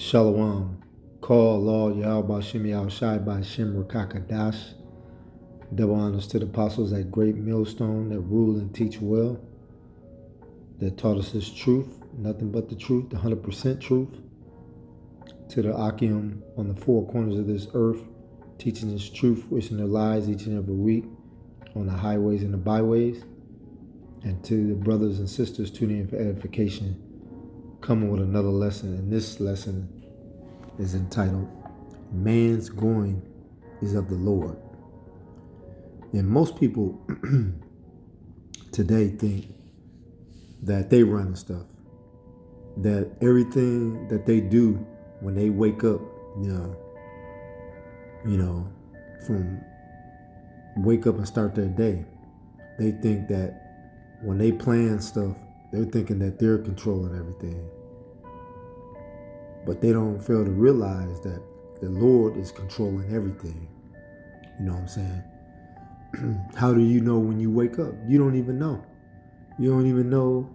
Shalom. Call Law Yahweh Shemi Al Shai by Shem Rakakadash. Double honors to the apostles at Great Millstone that rule and teach well, that taught us this truth, nothing but the truth, the 100% truth. To the Akim on the four corners of this earth, teaching this truth, risking their lives each and every week on the highways and the byways. And to the brothers and sisters tuning in for edification, coming with another lesson. And this lesson is entitled, Man's Going is of the Lord. And most people today think that they run stuff, that everything that they do when they wake up, from wake up and start their day, they think that when they plan stuff, they're thinking that they're controlling everything. But they don't fail to realize that the Lord is controlling everything. You know what I'm saying? How do you know when you wake up? You don't even know. You don't even know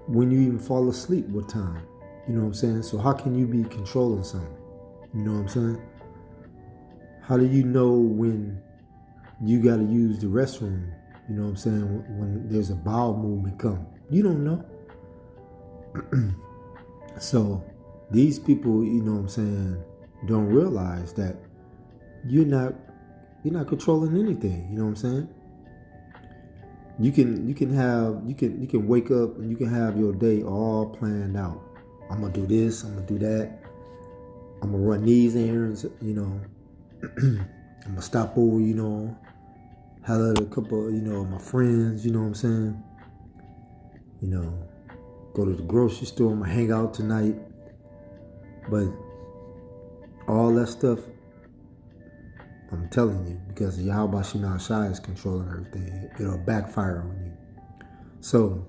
when you even fall asleep what time. You know what I'm saying? So how can you be controlling something? You know what I'm saying? How do you know when you got to use the restroom? You know what I'm saying? When there's a bowel movement come. You don't know. So these people, you know what I'm saying, don't realize that you're not controlling anything. You know what I'm saying? You can wake up and you can have your day all planned out. I'm gonna do this, I'm gonna do that, I'm gonna run these errands, I'm gonna stop over, holler at a couple, my friends, you know what I'm saying? Go to the grocery store, I'm gonna hang out tonight. But all that stuff, I'm telling you, because Yahweh Shema Shai is controlling everything, it'll backfire on you. So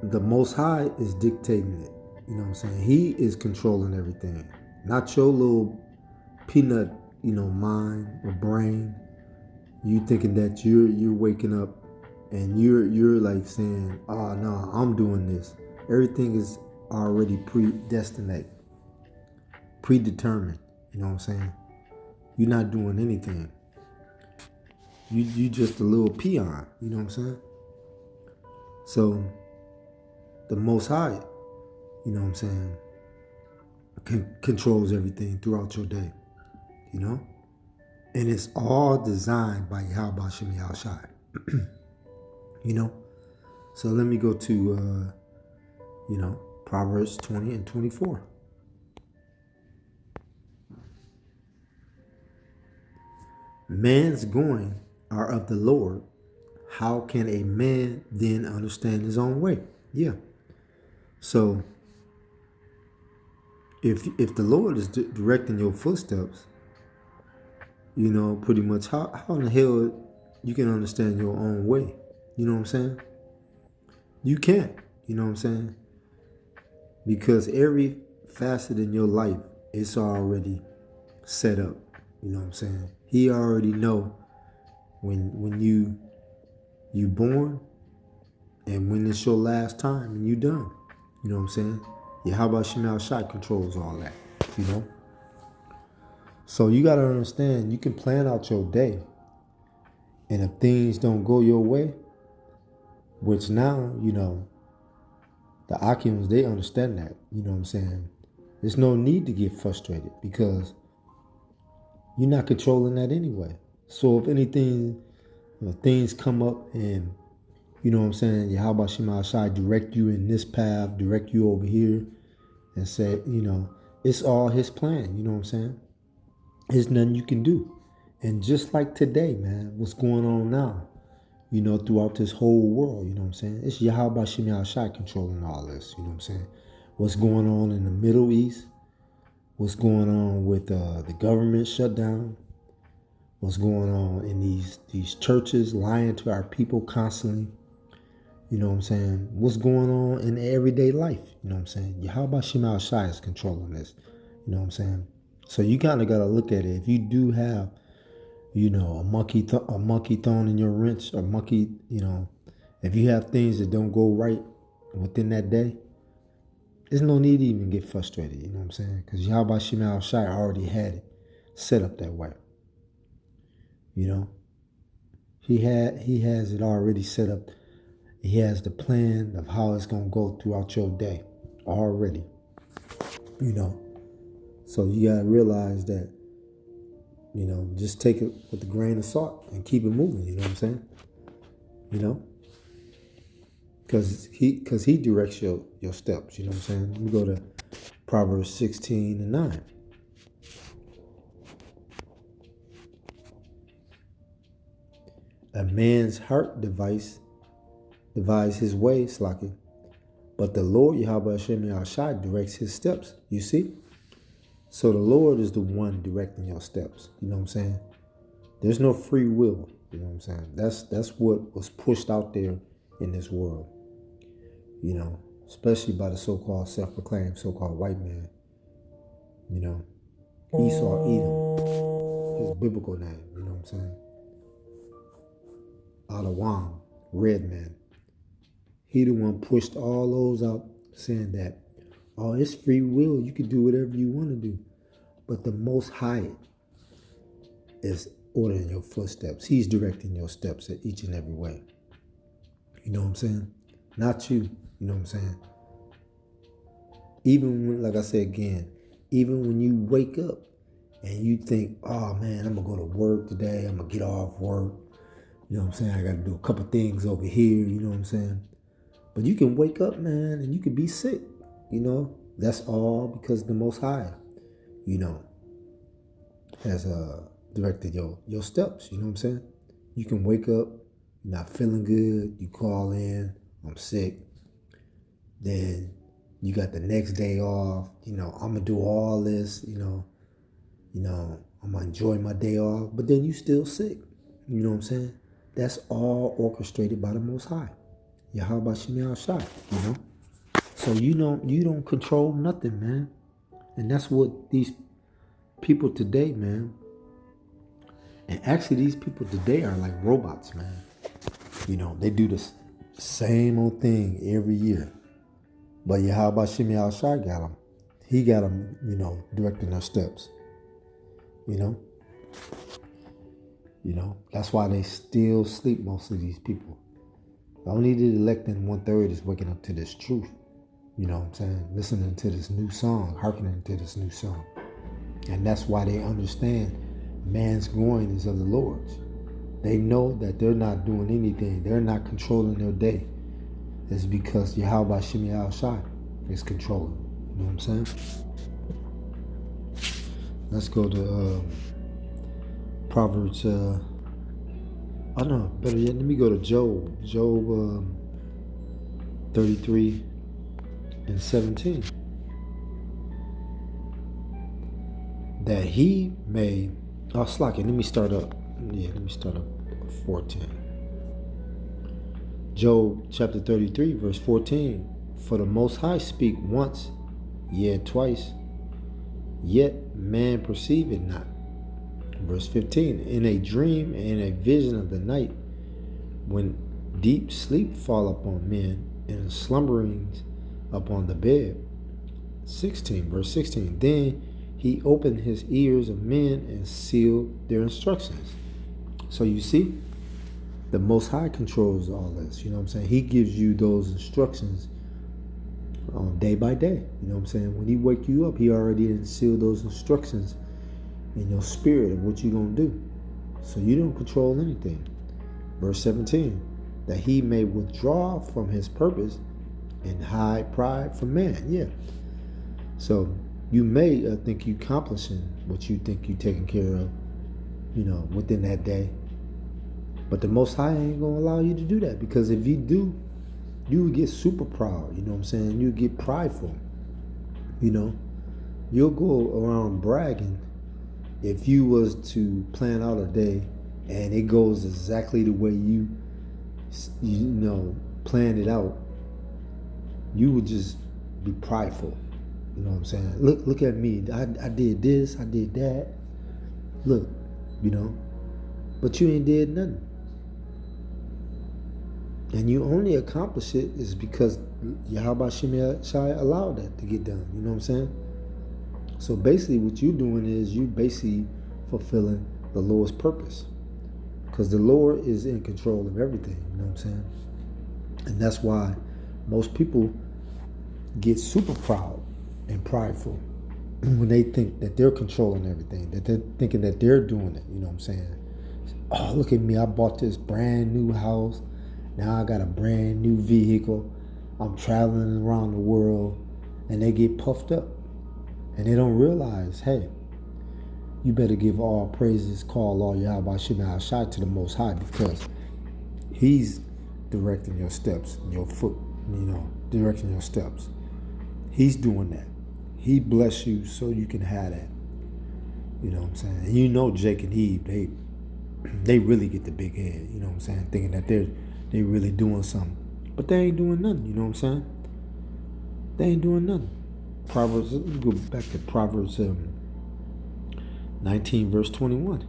the Most High is dictating it. You know what I'm saying? He is controlling everything. Not your little peanut, mind or brain. You thinking that you're waking up and you're like saying, oh no, I'm doing this. Everything is already predetermined. You know what I'm saying? You're not doing anything. You just a little peon. You know what I'm saying? So the Most High, you know what I'm saying, controls everything throughout your day. And it's all designed by Yahweh Shemi Al Shai. So let me go to Proverbs 20 and 24. Man's going are of the Lord. How can a man then understand his own way? Yeah. So if the Lord is directing your footsteps, pretty much how in the hell you can understand your own way? You know what I'm saying? You can't. You know what I'm saying? Because every facet in your life is already set up. You know what I'm saying? He already know when you born and when it's your last time and you done. You know what I'm saying? Yeah, how about Shemal Shai controls all that, So you got to understand, you can plan out your day. And if things don't go your way, which now, the Akims, they understand that. You know what I'm saying? There's no need to get frustrated because you're not controlling that anyway. So if anything, things come up and, you know what I'm saying, Yahweh Shema Shai direct you in this path, direct you over here, and say, it's all his plan. You know what I'm saying? There's nothing you can do. And just like today, man, what's going on now, throughout this whole world, you know what I'm saying? It's Yahweh Shema Shai controlling all this, you know what I'm saying? What's going on in the Middle East? What's going on with the government shutdown? What's going on in these churches lying to our people constantly? You know what I'm saying? What's going on in everyday life? You know what I'm saying? Yahweh Shema Shai is controlling this. You know what I'm saying? So you kind of got to look at it. If you do have, a monkey thorn in your wrench, or monkey, if you have things that don't go right, within that day, there's no need to even get frustrated, you know what I'm saying? Because Yahweh Shemel Shai already had it set up that way. You know? He has it already set up. He has the plan of how it's gonna go throughout your day already. You know. So you gotta realize that, you know, just take it with a grain of salt and keep it moving, you know what I'm saying? You know? Because he directs your steps, you know what I'm saying? Let me go to Proverbs 16:9. A man's heart devise his way, Slaki, but the Lord Yahweh Hashem Yahushai directs his steps. You see? So the Lord is the one directing your steps. You know what I'm saying? There's no free will. You know what I'm saying? That's what was pushed out there in this world. You know, especially by the so-called self-proclaimed so-called white man. You know, Esau Edom, his biblical name. You know what I'm saying? Alawam, red man. He the one pushed all those out, saying that, oh, it's free will. You can do whatever you want to do. But the Most High is ordering your footsteps. He's directing your steps at each and every way. You know what I'm saying? Not you. You know what I'm saying? Even when, like I said again, even when you wake up and you think, oh man, I'm going to go to work today. I'm going to get off work. You know what I'm saying? I got to do a couple things over here. You know what I'm saying? But you can wake up, man, and you can be sick. You know? That's all because the Most High, you know, has directed your steps. You know what I'm saying? You can wake up, you're not feeling good. You call in, I'm sick. Then you got the next day off. You know, I'm going to do all this, you know, I'm going to enjoy my day off. But then you still sick. You know what I'm saying? That's all orchestrated by the Most High. Yahweh Shemel Shai, you know? So you don't control nothing, man. And that's what these people today, man. And actually these people today are like robots, man. You know, they do the same old thing every year. But Yahweh Shemel Shai got them. He got them, you know, directing their steps. You know? You know, that's why they still sleep, most of these people. Only the elect in 1/3 is waking up to this truth. You know what I'm saying? Listening to this new song, hearkening to this new song. And that's why they understand man's going is of the Lord's. They know that they're not doing anything. They're not controlling their day. It's because Yahweh Shemel Shai is controlling. You know what I'm saying? Let's go to Proverbs, better yet, let me go to Job. Job 33:17. That he may, let me start up 14. Job chapter 33, verse 14. For the Most High speak once, yet twice, yet man perceive it not. Verse 15, in a dream and a vision of the night, when deep sleep fall upon men and slumberings upon the bed. 16, verse 16, then he opened his ears of men and sealed their instructions. So you see, the Most High controls all this. You know what I'm saying? He gives you those instructions day by day. You know what I'm saying? When he wake you up, he already instilled those instructions in your spirit of what you're going to do. So you don't control anything. Verse 17, that he may withdraw from his purpose and hide pride from man. Yeah. So you may think you accomplishing what you think you taking care of, you know, within that day. But the Most High ain't going to allow you to do that, because if you do, you would get super proud. You know what I'm saying? You get prideful. You know, you'll go around bragging if you was to plan out a day and it goes exactly the way you know, planned it out. You would just be prideful. You know what I'm saying? Look at me. I did this. I did that. Look, you know. But you ain't did nothing. And you only accomplish it is because Yahweh Shai allowed that to get done. You know what I'm saying? So basically what you're doing is you basically fulfilling the Lord's purpose. Because the Lord is in control of everything. You know what I'm saying? And that's why most people get super proud and prideful when they think that they're controlling everything, that they're thinking that they're doing it. You know what I'm saying? Oh, look at me. I bought this brand new house. Now I got a brand new vehicle. I'm traveling around the world. And they get puffed up. And they don't realize, hey, you better give all praises, call all Yahweh Shema Shai to the Most High, because He's directing your steps, your foot, directing your steps. He's doing that. He bless you so you can have that. You know what I'm saying? And you know Jake and Eve, they really get the big head, you know what I'm saying? Thinking that they really doing something. But they ain't doing nothing, you know what I'm saying? They ain't doing nothing. Proverbs, let's go back to Proverbs 19 verse 21.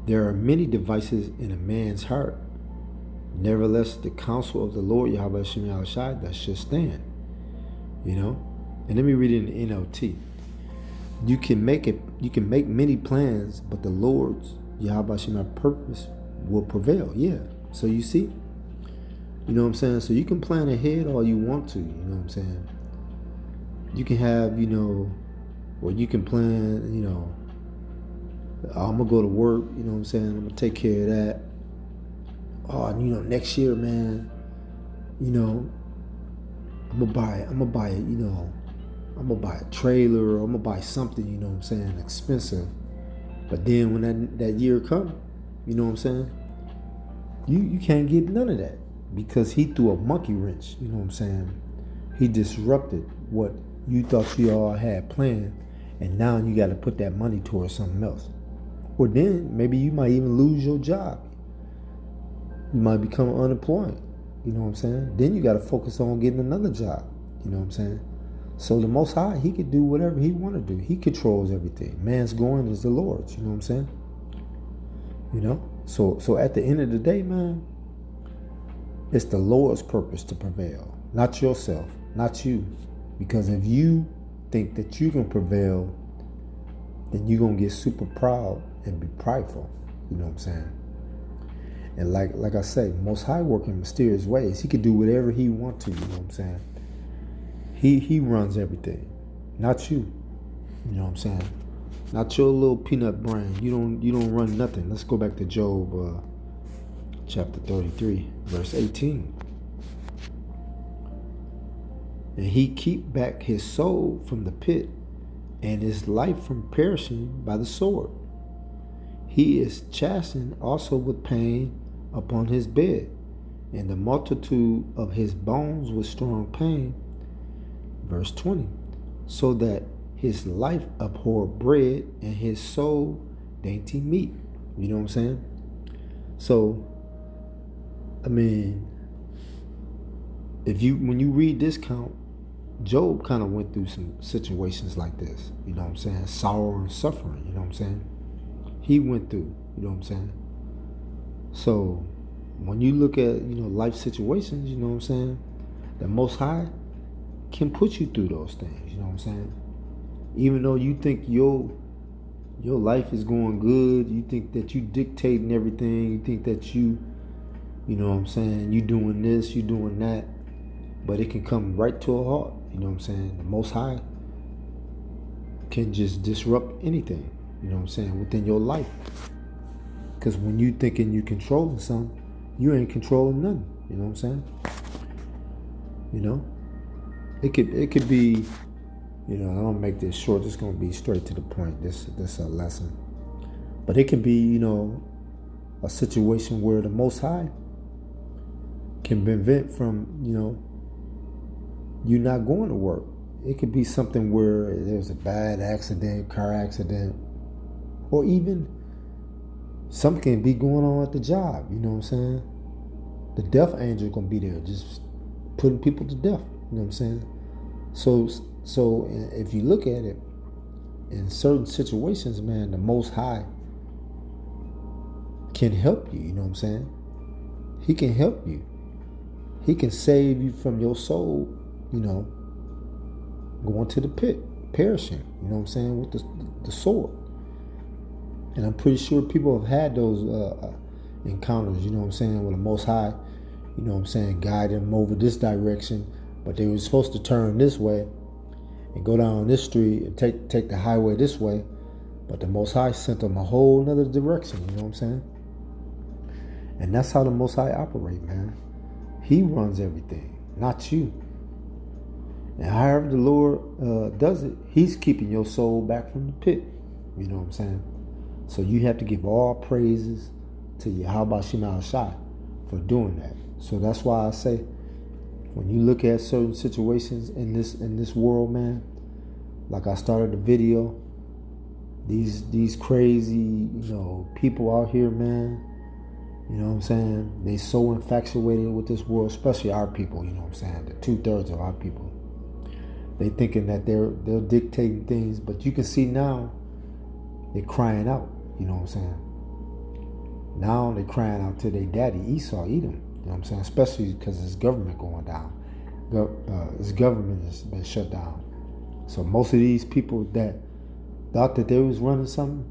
There are many devices in a man's heart. Nevertheless, the counsel of the Lord Yahweh Shem Shai that should stand. You know? And let me read it in the NLT. You can make many plans, but the Lord's Yahweh Shem purpose will prevail. Yeah. So you see? You know what I'm saying? So you can plan ahead all you want to, you know what I'm saying? You can have, or you can plan, I'm going to go to work, you know what I'm saying? I'm going to take care of that. Oh, next year, man, I'm going to buy a trailer, or I'm going to buy something, you know what I'm saying, expensive. But then when that year comes, you know what I'm saying? You can't get none of that because he threw a monkey wrench, you know what I'm saying? He disrupted what you thought you all had planned, and now you got to put that money towards something else. Or then maybe you might even lose your job. You might become unemployed. You know what I'm saying? Then you got to focus on getting another job. You know what I'm saying? So the Most High, He could do whatever He want to do. He controls everything. Man's going is the Lord's. You know what I'm saying? So at the end of the day, man, it's the Lord's purpose to prevail, not yourself, not you. Because if you think that you can prevail, then you're going to get super proud and be prideful. You know what I'm saying? And like I say, Most High work in mysterious ways. He can do whatever He wants to, you know what I'm saying? He runs everything, not you. You know what I'm saying? Not your little peanut brain. You don't run nothing. Let's go back to Job chapter 33, verse 18. And He keep back his soul from the pit, and his life from perishing by the sword. He is chastened also with pain upon his bed, and the multitude of his bones with strong pain. Verse 20. So that his life abhor bread, and his soul dainty meat. You know what I'm saying? So, when you read this count, Job kind of went through some situations like this, you know what I'm saying? Sorrow and suffering, you know what I'm saying? He went through, you know what I'm saying? So when you look at, life situations, you know what I'm saying? The Most High can put you through those things, you know what I'm saying? Even though you think your life is going good, you think that you dictating everything, you think that you know what I'm saying, you doing this, you doing that, but it can come right to a halt. You know what I'm saying? The Most High can just disrupt anything, you know what I'm saying, within your life. Because when you thinking you controlling something, you ain't controlling nothing. You know what I'm saying? It could be, I'm gonna make this short. It's gonna be straight to the point. This lesson, but it can be, a situation where the Most High can prevent from, you not going to work. It could be something where there's a bad accident, car accident, or even something can be going on at the job. You know what I'm saying? The death angel gonna be there, just putting people to death. You know what I'm saying? So if you look at it, in certain situations, man, the Most High can help you. You know what I'm saying? He can help you. He can save you from your soul, going to the pit, perishing, you know what I'm saying, with the sword. And I'm pretty sure people have had those encounters, you know what I'm saying, with the Most High, you know what I'm saying, guide them over this direction, but they were supposed to turn this way and go down this street and take the highway this way, but the Most High sent them a whole nother direction, you know what I'm saying? And that's how the Most High operate, man. He runs everything, not you. And however the Lord does it, He's keeping your soul back from the pit. You know what I'm saying? So you have to give all praises to Yahweh Shema Shai for doing that. So that's why I say, when you look at certain situations in this world, man, like I started the video, these crazy, people out here, man, you know what I'm saying? They so infatuated with this world, especially our people, you know what I'm saying? The 2/3 of our people. They thinking that they're dictating things, but you can see now they're crying out, you know what I'm saying? Now they're crying out to their daddy, Esau, Edom, you know what I'm saying? Especially because his government going down. His government has been shut down. So most of these people that thought that they was running something,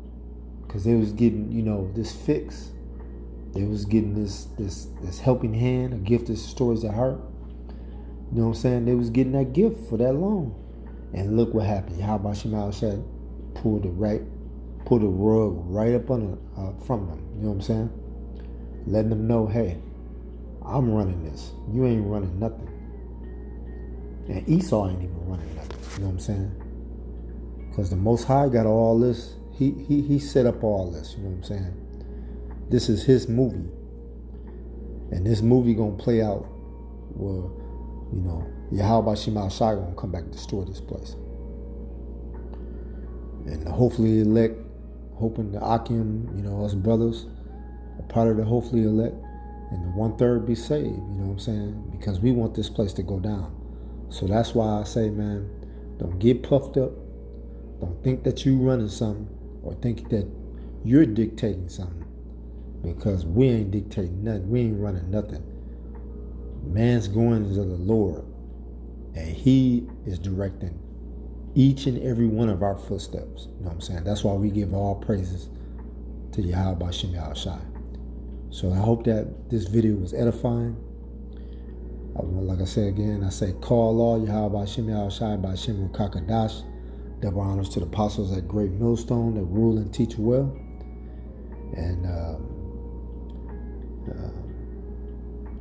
because they was getting, this fix, they was getting this helping hand, a gift that restores their heart. You know what I'm saying? They was getting that gift for that long. And look what happened. Yahweh Shema Shai pulled the rug right up from them. You know what I'm saying? Letting them know, hey, I'm running this. You ain't running nothing. And Esau ain't even running nothing. You know what I'm saying? Because the Most High got all this. He set up all this. You know what I'm saying? This is his movie. And this movie gonna play out where, Yahweh Shema Shai gonna come back and destroy this place. And hopefully elect, hoping the Akim, us brothers, are part of the hopefully elect, and the 1/3 be saved, you know what I'm saying? Because we want this place to go down. So that's why I say, man, don't get puffed up. Don't think that you running something or think that you're dictating something. Because we ain't dictating nothing. We ain't running nothing. Man's going is of the Lord. And He is directing each and every one of our footsteps. You know what I'm saying? That's why we give all praises to Yahweh Shema Shai. So I hope that this video was edifying. Like I said again, I say call all Yahweh Shema Shai by Shem Kakadash. Double honors to the apostles at Great Millstone that rule and teach well. And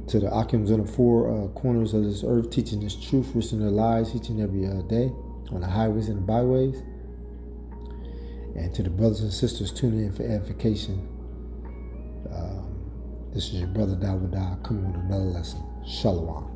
to the Akims in the four corners of this earth, teaching this truth, risking their lives each and every day on the highways and the byways. And to the brothers and sisters tuning in for edification, this is your brother Dawadah coming with another lesson. Shalom.